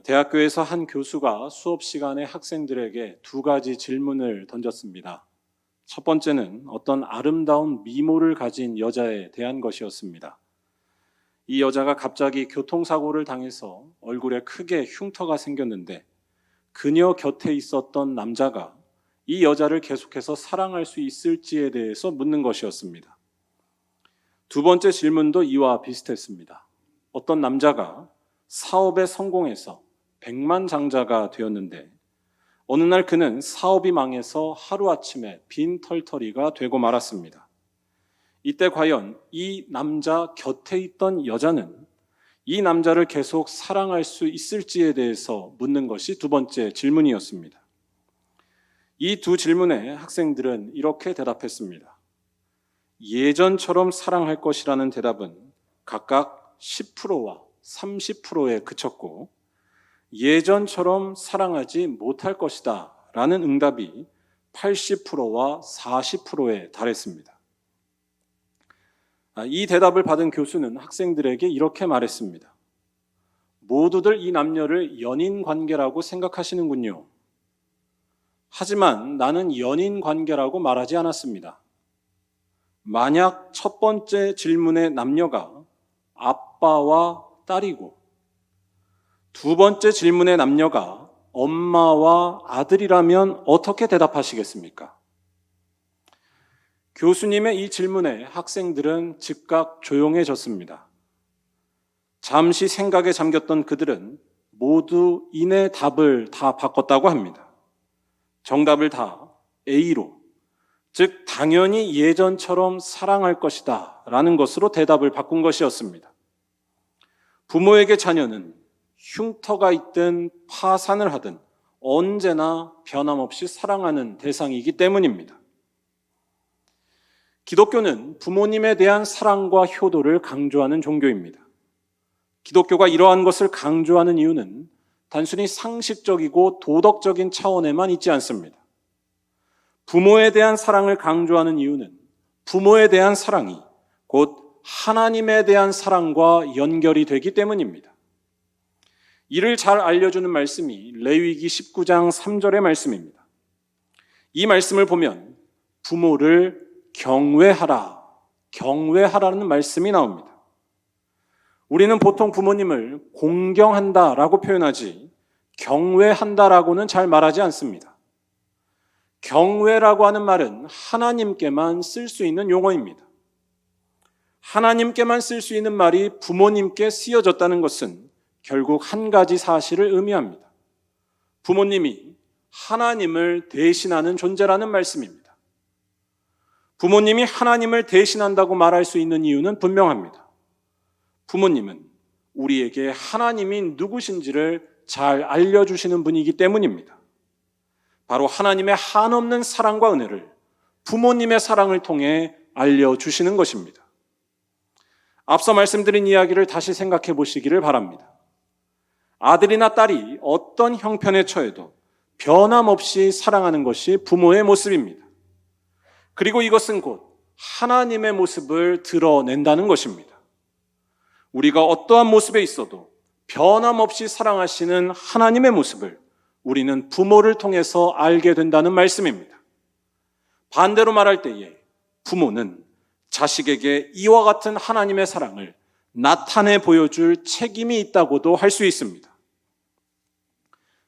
대학교에서 한 교수가 수업 시간에 학생들에게 두 가지 질문을 던졌습니다. 첫 번째는 어떤 아름다운 미모를 가진 여자에 대한 것이었습니다. 이 여자가 갑자기 교통사고를 당해서 얼굴에 크게 흉터가 생겼는데 그녀 곁에 있었던 남자가 이 여자를 계속해서 사랑할 수 있을지에 대해서 묻는 것이었습니다. 두 번째 질문도 이와 비슷했습니다. 어떤 남자가 사업에 성공해서 백만장자가 되었는데 어느 날 그는 사업이 망해서 하루아침에 빈털터리가 되고 말았습니다. 이때 과연 이 남자 곁에 있던 여자는 이 남자를 계속 사랑할 수 있을지에 대해서 묻는 것이 두 번째 질문이었습니다. 이 두 질문에 학생들은 이렇게 대답했습니다. 예전처럼 사랑할 것이라는 대답은 각각 10%와 30%에 그쳤고 예전처럼 사랑하지 못할 것이다 라는 응답이 80%와 40%에 달했습니다. 이 대답을 받은 교수는 학생들에게 이렇게 말했습니다. 모두들 이 남녀를 연인 관계라고 생각하시는군요. 하지만 나는 연인 관계라고 말하지 않았습니다. 만약 첫 번째 질문의 남녀가 아빠와 딸이고 두 번째 질문의 남녀가 엄마와 아들이라면 어떻게 대답하시겠습니까? 교수님의 이 질문에 학생들은 즉각 조용해졌습니다. 잠시 생각에 잠겼던 그들은 모두 이내 답을 다 바꿨다고 합니다. 정답을 다 A로, 즉 당연히 예전처럼 사랑할 것이다 라는 것으로 대답을 바꾼 것이었습니다. 부모에게 자녀는 흉터가 있든 파산을 하든 언제나 변함없이 사랑하는 대상이기 때문입니다. 기독교는 부모님에 대한 사랑과 효도를 강조하는 종교입니다. 기독교가 이러한 것을 강조하는 이유는 단순히 상식적이고 도덕적인 차원에만 있지 않습니다. 부모에 대한 사랑을 강조하는 이유는 부모에 대한 사랑이 곧 하나님에 대한 사랑과 연결이 되기 때문입니다. 이를 잘 알려주는 말씀이 레위기 19장 3절의 말씀입니다. 이 말씀을 보면 부모를 경외하라는 말씀이 나옵니다. 우리는 보통 부모님을 공경한다라고 표현하지 경외한다라고는 잘 말하지 않습니다. 경외라고 하는 말은 하나님께만 쓸 수 있는 용어입니다. 하나님께만 쓸 수 있는 말이 부모님께 쓰여졌다는 것은 결국 한 가지 사실을 의미합니다. 부모님이 하나님을 대신하는 존재라는 말씀입니다. 부모님이 하나님을 대신한다고 말할 수 있는 이유는 분명합니다. 부모님은 우리에게 하나님이 누구신지를 잘 알려주시는 분이기 때문입니다. 바로 하나님의 한없는 사랑과 은혜를 부모님의 사랑을 통해 알려주시는 것입니다. 앞서 말씀드린 이야기를 다시 생각해 보시기를 바랍니다. 아들이나 딸이 어떤 형편에 처해도 변함없이 사랑하는 것이 부모의 모습입니다. 그리고 이것은 곧 하나님의 모습을 드러낸다는 것입니다. 우리가 어떠한 모습에 있어도 변함없이 사랑하시는 하나님의 모습을 우리는 부모를 통해서 알게 된다는 말씀입니다. 반대로 말할 때에 부모는 자식에게 이와 같은 하나님의 사랑을 나타내 보여줄 책임이 있다고도 할 수 있습니다.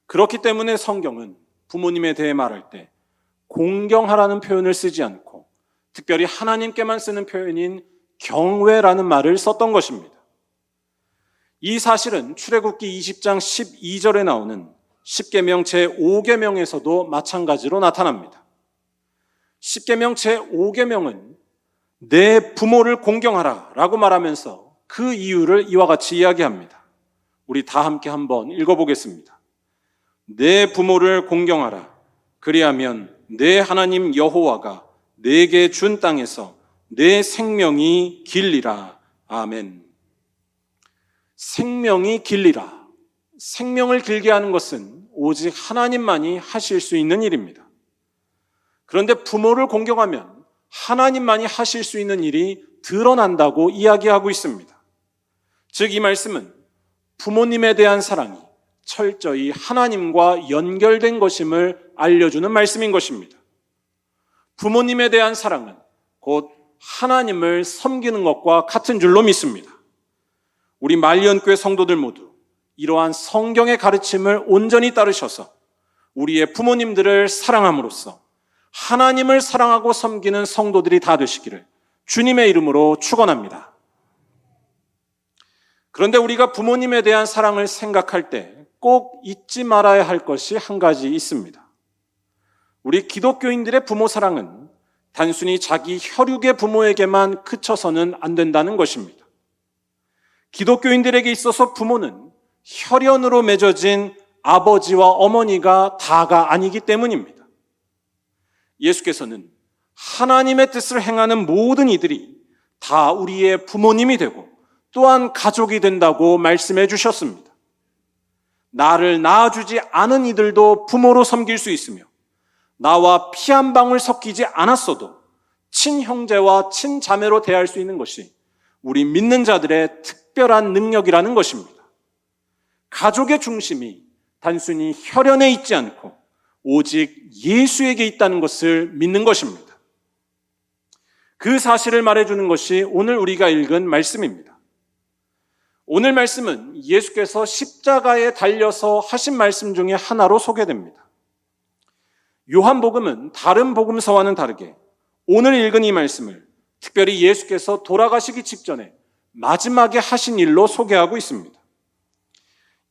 그렇기 때문에 성경은 부모님에 대해 말할 때 공경하라는 표현을 쓰지 않고 특별히 하나님께만 쓰는 표현인 경외라는 말을 썼던 것입니다. 이 사실은 출애굽기 20장 12절에 나오는 십계명 제5계명에서도 마찬가지로 나타납니다. 십계명 제5계명은 내 부모를 공경하라 라고 말하면서 그 이유를 이와 같이 이야기합니다. 우리 다 함께 한번 읽어보겠습니다. 내 부모를 공경하라. 그리하면 내 하나님 여호와가 내게 준 땅에서 내 생명이 길리라. 아멘. 생명이 길리라. 생명을 길게 하는 것은 오직 하나님만이 하실 수 있는 일입니다. 그런데 부모를 공경하면 하나님만이 하실 수 있는 일이 드러난다고 이야기하고 있습니다. 즉 이 말씀은 부모님에 대한 사랑이 철저히 하나님과 연결된 것임을 알려주는 말씀인 것입니다. 부모님에 대한 사랑은 곧 하나님을 섬기는 것과 같은 줄로 믿습니다. 우리 말리언교회 성도들 모두 이러한 성경의 가르침을 온전히 따르셔서 우리의 부모님들을 사랑함으로써 하나님을 사랑하고 섬기는 성도들이 다 되시기를 주님의 이름으로 축원합니다. 그런데 우리가 부모님에 대한 사랑을 생각할 때 꼭 잊지 말아야 할 것이 한 가지 있습니다. 우리 기독교인들의 부모 사랑은 단순히 자기 혈육의 부모에게만 그쳐서는 안 된다는 것입니다. 기독교인들에게 있어서 부모는 혈연으로 맺어진 아버지와 어머니가 다가 아니기 때문입니다. 예수께서는 하나님의 뜻을 행하는 모든 이들이 다 우리의 부모님이 되고 또한 가족이 된다고 말씀해 주셨습니다. 나를 낳아주지 않은 이들도 부모로 섬길 수 있으며 나와 피 한 방울 섞이지 않았어도 친형제와 친자매로 대할 수 있는 것이 우리 믿는 자들의 특별한 능력이라는 것입니다. 가족의 중심이 단순히 혈연에 있지 않고 오직 예수에게 있다는 것을 믿는 것입니다. 그 사실을 말해주는 것이 오늘 우리가 읽은 말씀입니다. 오늘 말씀은 예수께서 십자가에 달려서 하신 말씀 중에 하나로 소개됩니다. 요한복음은 다른 복음서와는 다르게 오늘 읽은 이 말씀을 특별히 예수께서 돌아가시기 직전에 마지막에 하신 일로 소개하고 있습니다.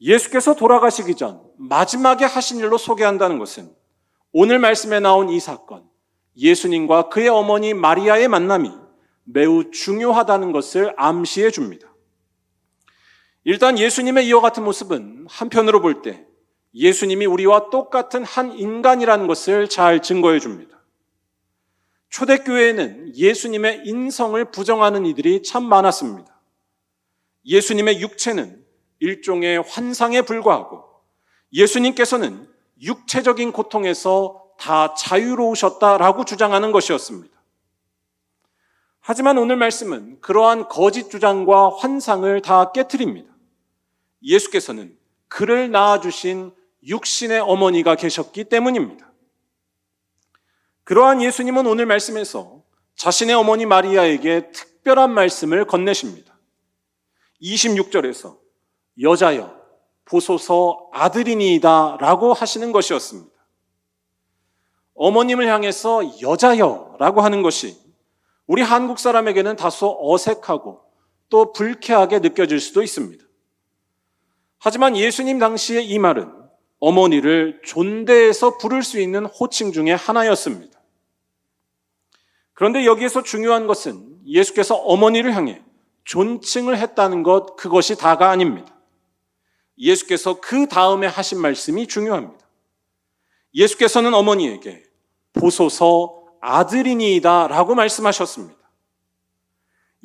예수께서 돌아가시기 전 마지막에 하신 일로 소개한다는 것은 오늘 말씀에 나온 이 사건, 예수님과 그의 어머니 마리아의 만남이 매우 중요하다는 것을 암시해 줍니다. 일단 예수님의 이와 같은 모습은 한편으로 볼 때 예수님이 우리와 똑같은 한 인간이라는 것을 잘 증거해 줍니다. 초대교회에는 예수님의 인성을 부정하는 이들이 참 많았습니다. 예수님의 육체는 일종의 환상에 불과하고 예수님께서는 육체적인 고통에서 다 자유로우셨다라고 주장하는 것이었습니다. 하지만 오늘 말씀은 그러한 거짓 주장과 환상을 다 깨트립니다. 예수께서는 그를 낳아주신 육신의 어머니가 계셨기 때문입니다. 그러한 예수님은 오늘 말씀에서 자신의 어머니 마리아에게 특별한 말씀을 건네십니다. 26절에서 여자여 보소서 아들이니이다 라고 하시는 것이었습니다. 어머님을 향해서 여자여 라고 하는 것이 우리 한국 사람에게는 다소 어색하고 또 불쾌하게 느껴질 수도 있습니다. 하지만 예수님 당시에 이 말은 어머니를 존대해서 부를 수 있는 호칭 중에 하나였습니다. 그런데 여기에서 중요한 것은 예수께서 어머니를 향해 존칭을 했다는 것, 그것이 다가 아닙니다. 예수께서 그 다음에 하신 말씀이 중요합니다. 예수께서는 어머니에게 보소서 아들이니이다 라고 말씀하셨습니다.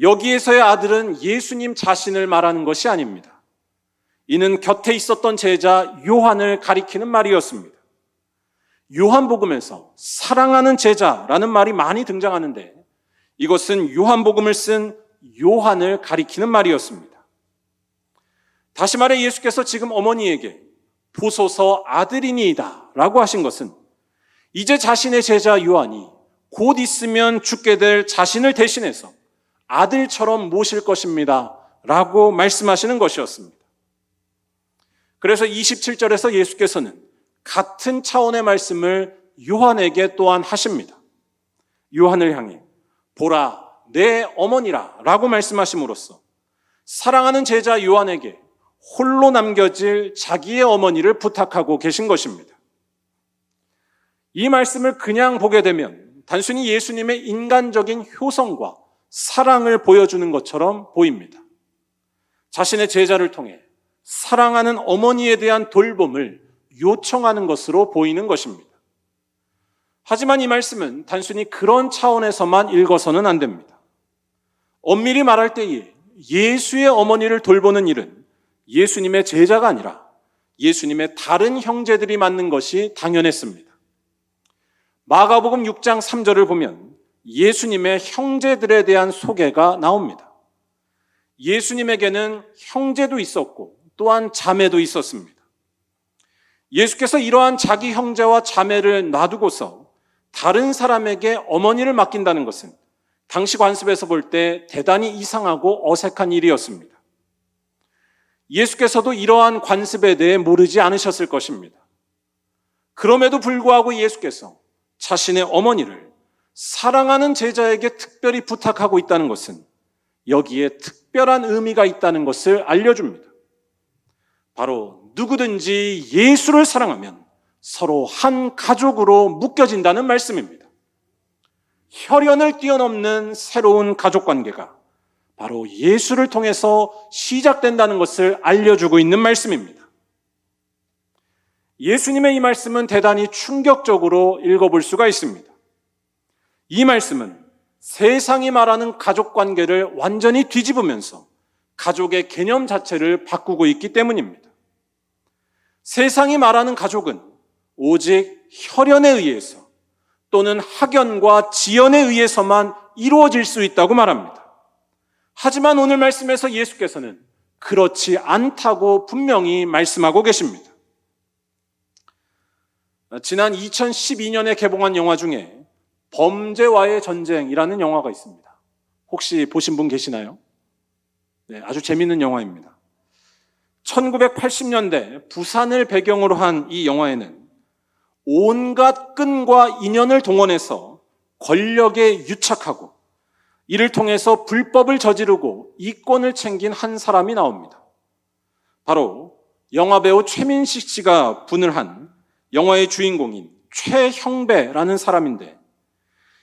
여기에서의 아들은 예수님 자신을 말하는 것이 아닙니다. 이는 곁에 있었던 제자 요한을 가리키는 말이었습니다. 요한복음에서 사랑하는 제자라는 말이 많이 등장하는데 이것은 요한복음을 쓴 요한을 가리키는 말이었습니다. 다시 말해 예수께서 지금 어머니에게 보소서 아들이니이다 라고 하신 것은 이제 자신의 제자 요한이 곧 있으면 죽게 될 자신을 대신해서 아들처럼 모실 것입니다 라고 말씀하시는 것이었습니다. 그래서 27절에서 예수께서는 같은 차원의 말씀을 요한에게 또한 하십니다. 요한을 향해 보라 내 어머니라 라고 말씀하심으로써 사랑하는 제자 요한에게 홀로 남겨질 자기의 어머니를 부탁하고 계신 것입니다. 이 말씀을 그냥 보게 되면 단순히 예수님의 인간적인 효성과 사랑을 보여주는 것처럼 보입니다. 자신의 제자를 통해 사랑하는 어머니에 대한 돌봄을 요청하는 것으로 보이는 것입니다. 하지만 이 말씀은 단순히 그런 차원에서만 읽어서는 안 됩니다. 엄밀히 말할 때에 예수의 어머니를 돌보는 일은 예수님의 제자가 아니라 예수님의 다른 형제들이 맡는 것이 당연했습니다. 마가복음 6장 3절을 보면 예수님의 형제들에 대한 소개가 나옵니다. 예수님에게는 형제도 있었고 또한 자매도 있었습니다. 예수께서 이러한 자기 형제와 자매를 놔두고서 다른 사람에게 어머니를 맡긴다는 것은 당시 관습에서 볼 때 대단히 이상하고 어색한 일이었습니다. 예수께서도 이러한 관습에 대해 모르지 않으셨을 것입니다. 그럼에도 불구하고 예수께서 자신의 어머니를 사랑하는 제자에게 특별히 부탁하고 있다는 것은 여기에 특별한 의미가 있다는 것을 알려줍니다. 바로 누구든지 예수를 사랑하면 서로 한 가족으로 묶여진다는 말씀입니다. 혈연을 뛰어넘는 새로운 가족 관계가 바로 예수를 통해서 시작된다는 것을 알려주고 있는 말씀입니다. 예수님의 이 말씀은 대단히 충격적으로 읽어볼 수가 있습니다. 이 말씀은 세상이 말하는 가족 관계를 완전히 뒤집으면서 가족의 개념 자체를 바꾸고 있기 때문입니다. 세상이 말하는 가족은 오직 혈연에 의해서 또는 학연과 지연에 의해서만 이루어질 수 있다고 말합니다. 하지만 오늘 말씀에서 예수께서는 그렇지 않다고 분명히 말씀하고 계십니다. 지난 2012년에 개봉한 영화 중에 범죄와의 전쟁이라는 영화가 있습니다. 혹시 보신 분 계시나요? 네, 아주 재밌는 영화입니다. 1980년대 부산을 배경으로 한 이 영화에는 온갖 끈과 인연을 동원해서 권력에 유착하고 이를 통해서 불법을 저지르고 이권을 챙긴 한 사람이 나옵니다. 바로 영화배우 최민식 씨가 분을 한 영화의 주인공인 최형배라는 사람인데,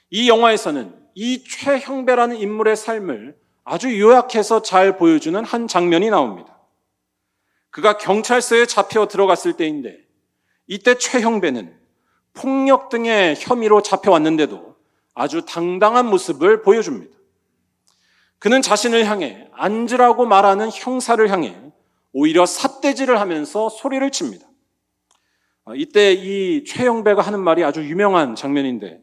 이 영화에서는 이 최형배라는 인물의 삶을 아주 요약해서 잘 보여주는 한 장면이 나옵니다. 그가 경찰서에 잡혀 들어갔을 때인데, 이때 최형배는 폭력 등의 혐의로 잡혀왔는데도 아주 당당한 모습을 보여줍니다. 그는 자신을 향해 앉으라고 말하는 형사를 향해 오히려 삿대질을 하면서 소리를 칩니다. 이때 이 최형배가 하는 말이 아주 유명한 장면인데,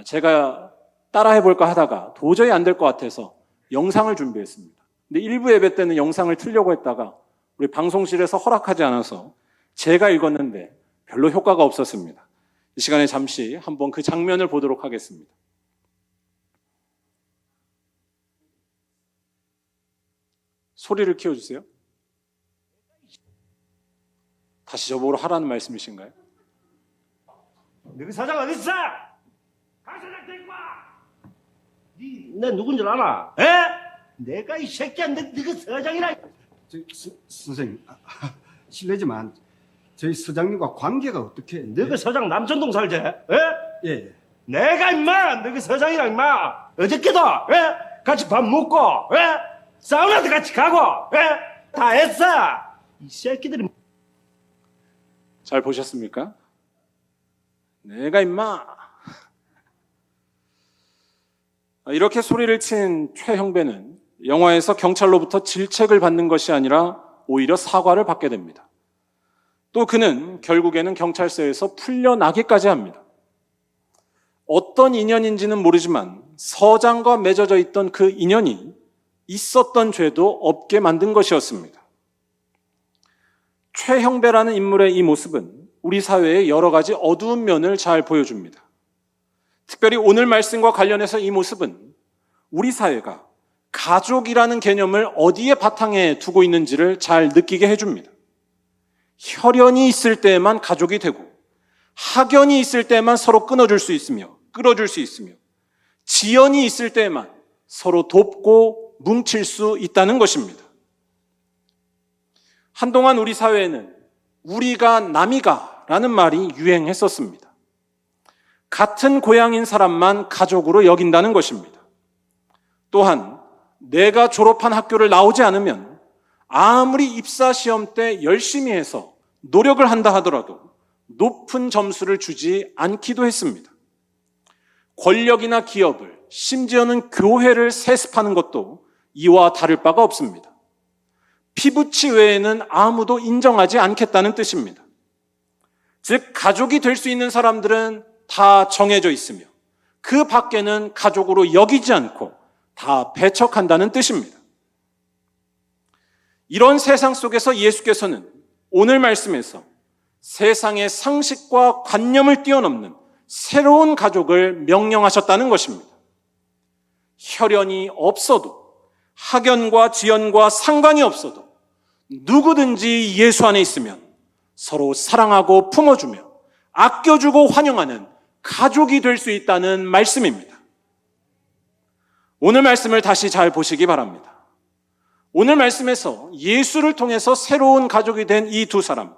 제가 따라해볼까 하다가 도저히 안 될 것 같아서 영상을 준비했습니다. 근데 일부 예배 때는 영상을 틀려고 했다가 우리 방송실에서 허락하지 않아서 제가 읽었는데 별로 효과가 없었습니다. 이 시간에 잠시 한번 그 장면을 보도록 하겠습니다. 소리를 키워주세요. 다시 저보고 하라는 말씀이신가요? 너희 사장 어디 있어? 강 사장 데리고 와. 내 누군 줄 알아? 에? 내가 이 새끼야, 너희 사장이라. 선생님, 실례지만 저희 서장님과 관계가 어떻게? 너희 사장 남천동 살지? 에? 예. 내가 임마 너희 사장이랑 임마 어저께도 에? 같이 밥 먹고 에? 사우나도 같이 가고 에? 다 했어. 이 새끼들이. 잘 보셨습니까? 내가 임마. 이렇게 소리를 친 최형배는 영화에서 경찰로부터 질책을 받는 것이 아니라 오히려 사과를 받게 됩니다. 또 그는 결국에는 경찰서에서 풀려나기까지 합니다. 어떤 인연인지는 모르지만 서장과 맺어져 있던 그 인연이 있었던 죄도 없게 만든 것이었습니다. 최형배라는 인물의 이 모습은 우리 사회의 여러 가지 어두운 면을 잘 보여줍니다. 특별히 오늘 말씀과 관련해서 이 모습은 우리 사회가 가족이라는 개념을 어디에 바탕에 두고 있는지를 잘 느끼게 해줍니다. 혈연이 있을 때에만 가족이 되고 학연이 있을 때만 서로 끌어줄 수 있으며 지연이 있을 때에만 서로 돕고 뭉칠 수 있다는 것입니다. 한동안 우리 사회에는 우리가 남이가라는 말이 유행했었습니다. 같은 고향인 사람만 가족으로 여긴다는 것입니다. 또한 내가 졸업한 학교를 나오지 않으면 아무리 입사시험 때 열심히 해서 노력을 한다 하더라도 높은 점수를 주지 않기도 했습니다. 권력이나 기업을, 심지어는 교회를 세습하는 것도 이와 다를 바가 없습니다. 피부치 외에는 아무도 인정하지 않겠다는 뜻입니다. 즉, 가족이 될 수 있는 사람들은 다 정해져 있으며 그 밖에는 가족으로 여기지 않고 다 배척한다는 뜻입니다. 이런 세상 속에서 예수께서는 오늘 말씀에서 세상의 상식과 관념을 뛰어넘는 새로운 가족을 명령하셨다는 것입니다. 혈연이 없어도, 학연과 지연과 상관이 없어도 누구든지 예수 안에 있으면 서로 사랑하고 품어주며 아껴주고 환영하는 가족이 될 수 있다는 말씀입니다. 오늘 말씀을 다시 잘 보시기 바랍니다. 오늘 말씀에서 예수를 통해서 새로운 가족이 된 이 두 사람,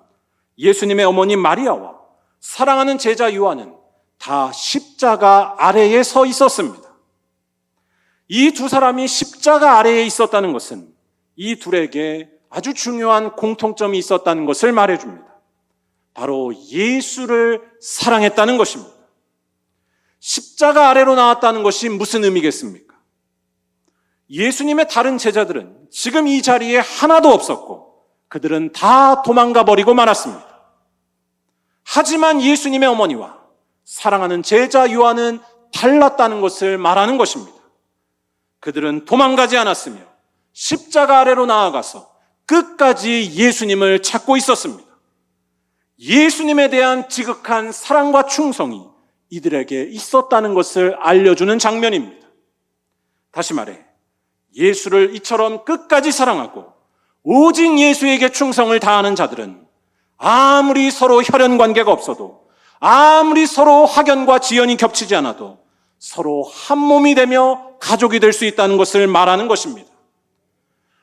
예수님의 어머니 마리아와 사랑하는 제자 요한은 다 십자가 아래에 서 있었습니다. 이 두 사람이 십자가 아래에 있었다는 것은 이 둘에게 아주 중요한 공통점이 있었다는 것을 말해줍니다. 바로 예수를 사랑했다는 것입니다. 십자가 아래로 나왔다는 것이 무슨 의미겠습니까? 예수님의 다른 제자들은 지금 이 자리에 하나도 없었고 그들은 다 도망가 버리고 말았습니다. 하지만 예수님의 어머니와 사랑하는 제자 요한은 달랐다는 것을 말하는 것입니다. 그들은 도망가지 않았으며 십자가 아래로 나아가서 끝까지 예수님을 찾고 있었습니다. 예수님에 대한 지극한 사랑과 충성이 이들에게 있었다는 것을 알려주는 장면입니다. 다시 말해, 예수를 이처럼 끝까지 사랑하고 오직 예수에게 충성을 다하는 자들은 아무리 서로 혈연 관계가 없어도, 아무리 서로 학연과 지연이 겹치지 않아도 서로 한 몸이 되며 가족이 될 수 있다는 것을 말하는 것입니다.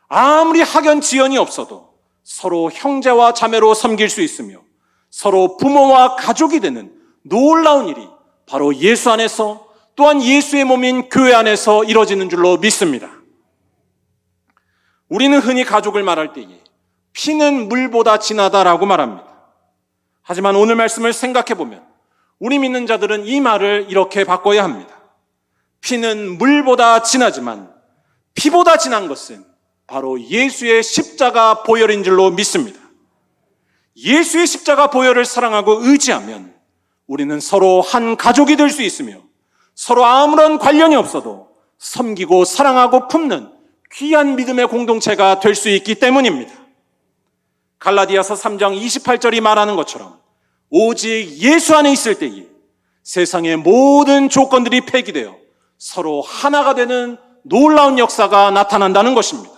아무리 학연 지연이 없어도 서로 형제와 자매로 섬길 수 있으며 서로 부모와 가족이 되는 놀라운 일이 바로 예수 안에서, 또한 예수의 몸인 교회 안에서 이루어지는 줄로 믿습니다. 우리는 흔히 가족을 말할 때에 피는 물보다 진하다라고 말합니다. 하지만 오늘 말씀을 생각해 보면 우리 믿는 자들은 이 말을 이렇게 바꿔야 합니다. 피는 물보다 진하지만 피보다 진한 것은 바로 예수의 십자가 보혈인 줄로 믿습니다. 예수의 십자가 보혈을 사랑하고 의지하면 우리는 서로 한 가족이 될 수 있으며 서로 아무런 관련이 없어도 섬기고 사랑하고 품는 귀한 믿음의 공동체가 될 수 있기 때문입니다. 갈라디아서 3장 28절이 말하는 것처럼 오직 예수 안에 있을 때에 세상의 모든 조건들이 폐기되어 서로 하나가 되는 놀라운 역사가 나타난다는 것입니다.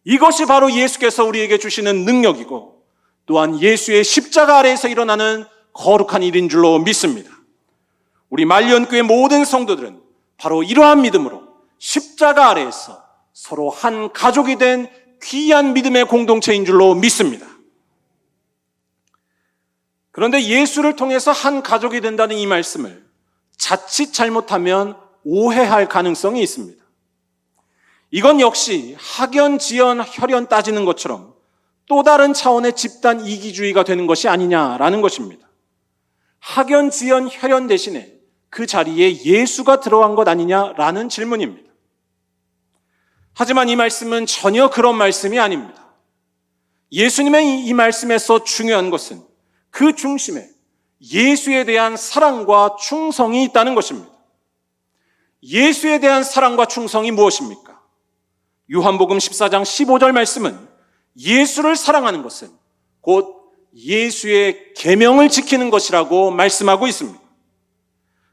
이것이 바로 예수께서 우리에게 주시는 능력이고 또한 예수의 십자가 아래에서 일어나는 거룩한 일인 줄로 믿습니다. 우리 말리언교회 모든 성도들은 바로 이러한 믿음으로 십자가 아래에서 서로 한 가족이 된 귀한 믿음의 공동체인 줄로 믿습니다. 그런데 예수를 통해서 한 가족이 된다는 이 말씀을 자칫 잘못하면 오해할 가능성이 있습니다. 이건 역시 학연, 지연, 혈연 따지는 것처럼 또 다른 차원의 집단 이기주의가 되는 것이 아니냐라는 것입니다. 학연, 지연, 혈연 대신에 그 자리에 예수가 들어간 것 아니냐라는 질문입니다. 하지만 이 말씀은 전혀 그런 말씀이 아닙니다. 예수님의 이 말씀에서 중요한 것은 그 중심에 예수에 대한 사랑과 충성이 있다는 것입니다. 예수에 대한 사랑과 충성이 무엇입니까? 요한복음 14장 15절 말씀은 예수를 사랑하는 것은 곧 예수의 계명을 지키는 것이라고 말씀하고 있습니다.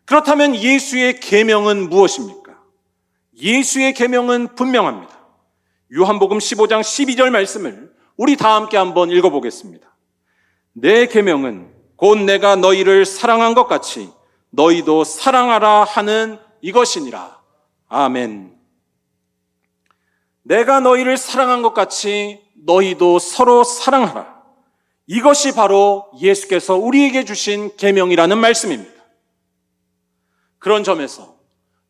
그렇다면 예수의 계명은 무엇입니까? 예수의 계명은 분명합니다. 요한복음 15장 12절 말씀을 우리 다 함께 한번 읽어보겠습니다. 내 계명은 곧 내가 너희를 사랑한 것 같이 너희도 사랑하라 하는 이것이니라. 아멘. 내가 너희를 사랑한 것 같이 너희도 서로 사랑하라. 이것이 바로 예수께서 우리에게 주신 계명이라는 말씀입니다. 그런 점에서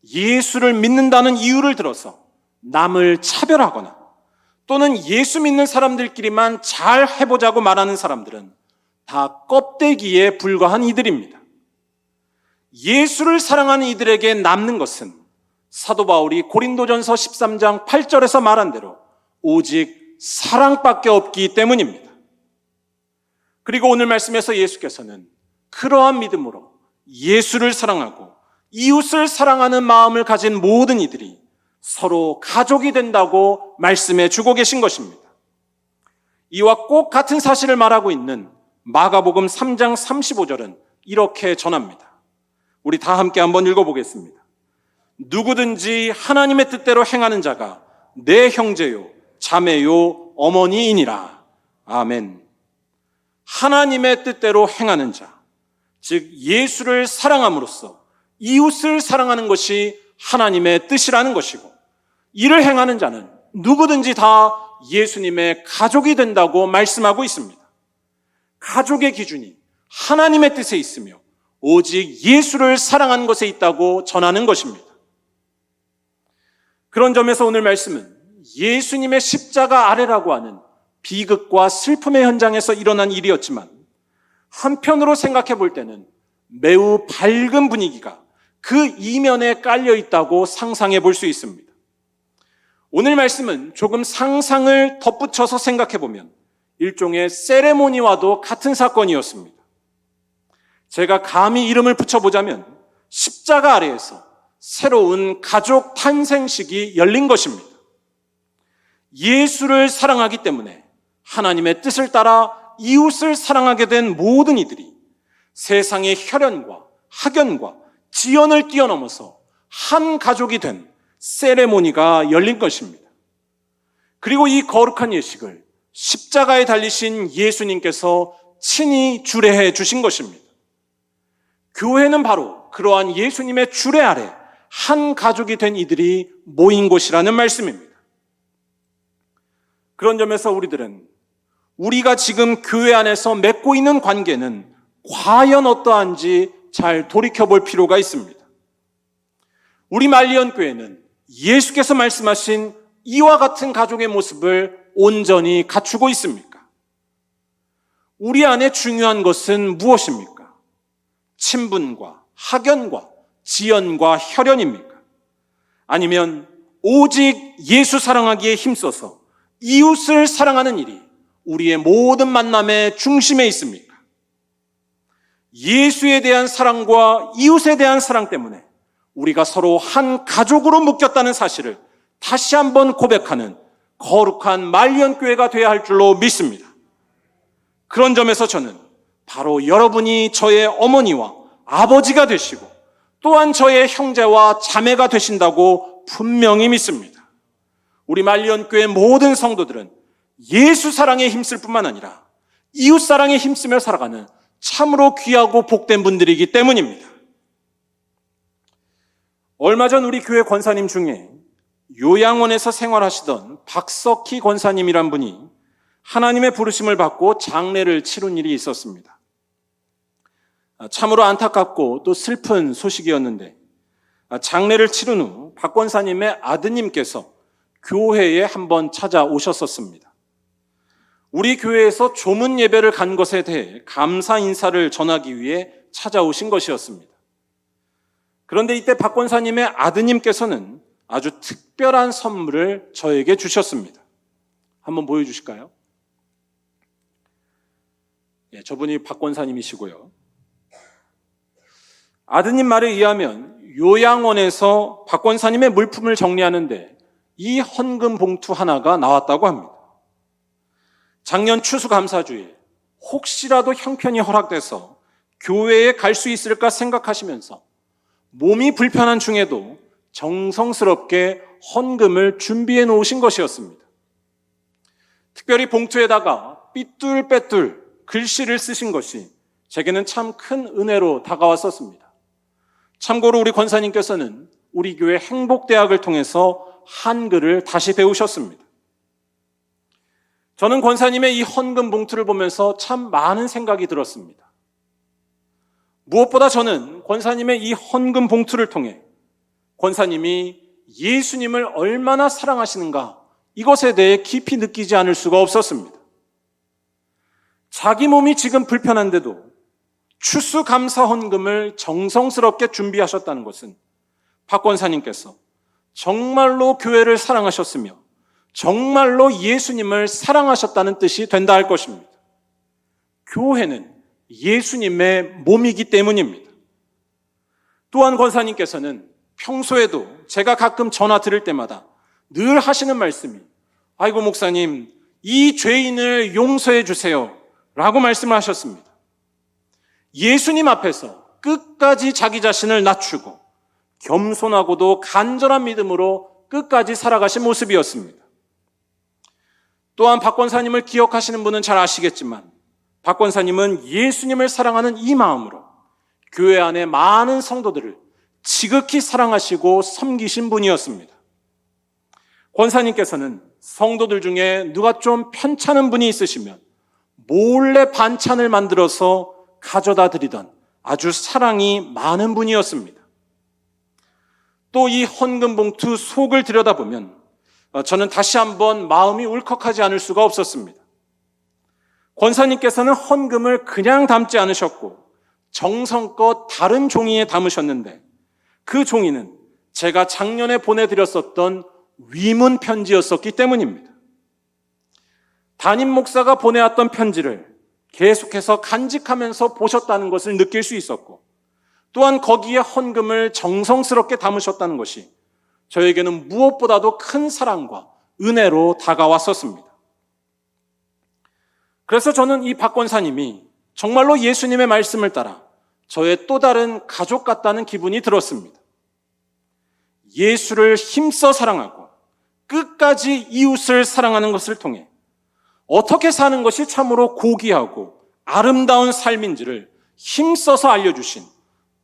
예수를 믿는다는 이유를 들어서 남을 차별하거나 또는 예수 믿는 사람들끼리만 잘 해보자고 말하는 사람들은 다 껍데기에 불과한 이들입니다. 예수를 사랑하는 이들에게 남는 것은 사도 바울이 고린도전서 13장 8절에서 말한 대로 오직 사랑밖에 없기 때문입니다. 그리고 오늘 말씀에서 예수께서는 그러한 믿음으로 예수를 사랑하고 이웃을 사랑하는 마음을 가진 모든 이들이 서로 가족이 된다고 말씀해 주고 계신 것입니다. 이와 꼭 같은 사실을 말하고 있는 마가복음 3장 35절은 이렇게 전합니다. 우리 다 함께 한번 읽어보겠습니다. 누구든지 하나님의 뜻대로 행하는 자가 내 형제요, 자매요, 어머니이니라. 아멘. 하나님의 뜻대로 행하는 자, 즉 예수를 사랑함으로써 이웃을 사랑하는 것이 하나님의 뜻이라는 것이고, 이를 행하는 자는 누구든지 다 예수님의 가족이 된다고 말씀하고 있습니다. 가족의 기준이 하나님의 뜻에 있으며 오직 예수를 사랑하는 것에 있다고 전하는 것입니다. 그런 점에서 오늘 말씀은 예수님의 십자가 아래라고 하는 비극과 슬픔의 현장에서 일어난 일이었지만, 한편으로 생각해 볼 때는 매우 밝은 분위기가 그 이면에 깔려 있다고 상상해 볼 수 있습니다. 오늘 말씀은 조금 상상을 덧붙여서 생각해 보면 일종의 세레모니와도 같은 사건이었습니다. 제가 감히 이름을 붙여보자면 십자가 아래에서 새로운 가족 탄생식이 열린 것입니다. 예수를 사랑하기 때문에 하나님의 뜻을 따라 이웃을 사랑하게 된 모든 이들이 세상의 혈연과 학연과 지연을 뛰어넘어서 한 가족이 된 세레모니가 열린 것입니다. 그리고 이 거룩한 예식을 십자가에 달리신 예수님께서 친히 주례해 주신 것입니다. 교회는 바로 그러한 예수님의 주례 아래 한 가족이 된 이들이 모인 곳이라는 말씀입니다. 그런 점에서 우리가 지금 교회 안에서 맺고 있는 관계는 과연 어떠한지 잘 돌이켜볼 필요가 있습니다. 우리 말리언 교회는 예수께서 말씀하신 이와 같은 가족의 모습을 온전히 갖추고 있습니까? 우리 안에 중요한 것은 무엇입니까? 친분과 학연과 지연과 혈연입니까? 아니면 오직 예수 사랑하기에 힘써서 이웃을 사랑하는 일이 우리의 모든 만남의 중심에 있습니까? 예수에 대한 사랑과 이웃에 대한 사랑 때문에 우리가 서로 한 가족으로 묶였다는 사실을 다시 한번 고백하는 거룩한 말리언 교회가 되어야 할 줄로 믿습니다. 그런 점에서 저는 바로 여러분이 저의 어머니와 아버지가 되시고 또한 저의 형제와 자매가 되신다고 분명히 믿습니다. 우리 말리언 교회 모든 성도들은 예수 사랑에 힘쓸 뿐만 아니라 이웃 사랑에 힘쓰며 살아가는 참으로 귀하고 복된 분들이기 때문입니다. 얼마 전 우리 교회 권사님 중에 요양원에서 생활하시던 박석희 권사님이란 분이 하나님의 부르심을 받고 장례를 치른 일이 있었습니다. 참으로 안타깝고 또 슬픈 소식이었는데, 장례를 치른 후 박 권사님의 아드님께서 교회에 한번 찾아오셨었습니다. 우리 교회에서 조문 예배를 간 것에 대해 감사 인사를 전하기 위해 찾아오신 것이었습니다. 그런데 이때 박 권사님의 아드님께서는 아주 특별한 선물을 저에게 주셨습니다. 한번 보여주실까요? 예, 저분이 박 권사님이시고요. 아드님 말에 의하면 요양원에서 박 권사님의 물품을 정리하는데 이 헌금 봉투 하나가 나왔다고 합니다. 작년 추수감사주에 혹시라도 형편이 허락돼서 교회에 갈 수 있을까 생각하시면서 몸이 불편한 중에도 정성스럽게 헌금을 준비해 놓으신 것이었습니다. 특별히 봉투에다가 삐뚤빼뚤 글씨를 쓰신 것이 제게는 참 큰 은혜로 다가왔었습니다. 참고로 우리 권사님께서는 우리 교회 행복대학을 통해서 한글을 다시 배우셨습니다. 저는 권사님의 이 헌금 봉투를 보면서 참 많은 생각이 들었습니다. 무엇보다 저는 권사님의 이 헌금 봉투를 통해 권사님이 예수님을 얼마나 사랑하시는가, 이것에 대해 깊이 느끼지 않을 수가 없었습니다. 자기 몸이 지금 불편한데도 추수감사 헌금을 정성스럽게 준비하셨다는 것은 박 권사님께서 정말로 교회를 사랑하셨으며 정말로 예수님을 사랑하셨다는 뜻이 된다 할 것입니다. 교회는 예수님의 몸이기 때문입니다. 또한 권사님께서는 평소에도 제가 가끔 전화 드릴 때마다 늘 하시는 말씀이, 아이고 목사님, 이 죄인을 용서해 주세요 라고 말씀을 하셨습니다. 예수님 앞에서 끝까지 자기 자신을 낮추고 겸손하고도 간절한 믿음으로 끝까지 살아가신 모습이었습니다. 또한 박 권사님을 기억하시는 분은 잘 아시겠지만 박 권사님은 예수님을 사랑하는 이 마음으로 교회 안에 많은 성도들을 지극히 사랑하시고 섬기신 분이었습니다. 권사님께서는 성도들 중에 누가 좀 편찮은 분이 있으시면 몰래 반찬을 만들어서 가져다 드리던 아주 사랑이 많은 분이었습니다. 또 이 헌금 봉투 속을 들여다보면 저는 다시 한번 마음이 울컥하지 않을 수가 없었습니다. 권사님께서는 헌금을 그냥 담지 않으셨고 정성껏 다른 종이에 담으셨는데 그 종이는 제가 작년에 보내드렸었던 위문 편지였었기 때문입니다. 담임 목사가 보내왔던 편지를 계속해서 간직하면서 보셨다는 것을 느낄 수 있었고 또한 거기에 헌금을 정성스럽게 담으셨다는 것이 저에게는 무엇보다도 큰 사랑과 은혜로 다가왔었습니다. 그래서 저는 이 박 권사님이 정말로 예수님의 말씀을 따라 저의 또 다른 가족 같다는 기분이 들었습니다. 예수를 힘써 사랑하고 끝까지 이웃을 사랑하는 것을 통해 어떻게 사는 것이 참으로 고귀하고 아름다운 삶인지를 힘써서 알려주신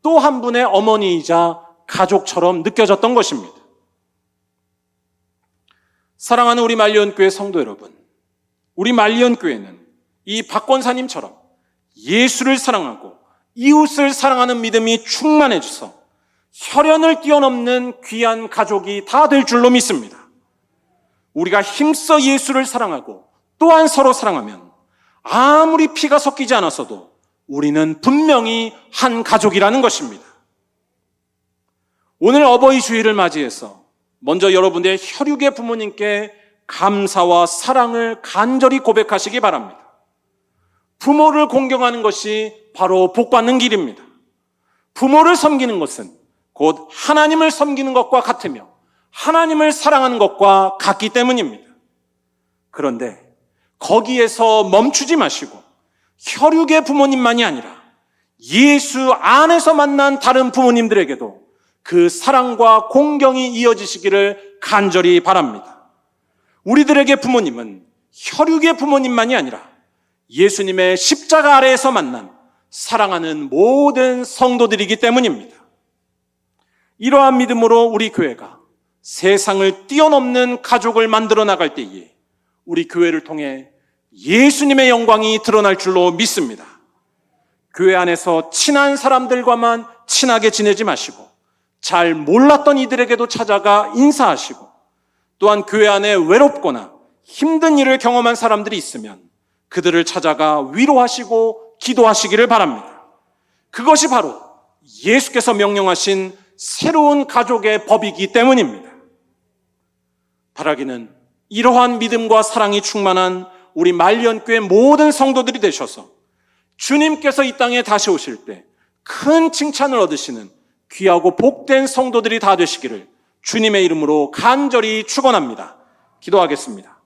또 한 분의 어머니이자 가족처럼 느껴졌던 것입니다. 사랑하는 우리 말리언교회 성도 여러분, 우리 말리언교회는 이 박 권사님처럼 예수를 사랑하고 이웃을 사랑하는 믿음이 충만해져서 혈연을 뛰어넘는 귀한 가족이 다 될 줄로 믿습니다. 우리가 힘써 예수를 사랑하고 또한 서로 사랑하면 아무리 피가 섞이지 않았어도 우리는 분명히 한 가족이라는 것입니다. 오늘 어버이 주일을 맞이해서 먼저 여러분의 혈육의 부모님께 감사와 사랑을 간절히 고백하시기 바랍니다. 부모를 공경하는 것이 바로 복받는 길입니다. 부모를 섬기는 것은 곧 하나님을 섬기는 것과 같으며 하나님을 사랑하는 것과 같기 때문입니다. 그런데 거기에서 멈추지 마시고 혈육의 부모님만이 아니라 예수 안에서 만난 다른 부모님들에게도 그 사랑과 공경이 이어지시기를 간절히 바랍니다. 우리들에게 부모님은 혈육의 부모님만이 아니라 예수님의 십자가 아래에서 만난 사랑하는 모든 성도들이기 때문입니다. 이러한 믿음으로 우리 교회가 세상을 뛰어넘는 가족을 만들어 나갈 때에 우리 교회를 통해 예수님의 영광이 드러날 줄로 믿습니다. 교회 안에서 친한 사람들과만 친하게 지내지 마시고 잘 몰랐던 이들에게도 찾아가 인사하시고 또한 교회 안에 외롭거나 힘든 일을 경험한 사람들이 있으면 그들을 찾아가 위로하시고 기도하시기를 바랍니다. 그것이 바로 예수께서 명령하신 새로운 가족의 법이기 때문입니다. 바라기는 이러한 믿음과 사랑이 충만한 우리 말리언교회 모든 성도들이 되셔서 주님께서 이 땅에 다시 오실 때 큰 칭찬을 얻으시는 귀하고 복된 성도들이 다 되시기를 주님의 이름으로 간절히 축원합니다. 기도하겠습니다.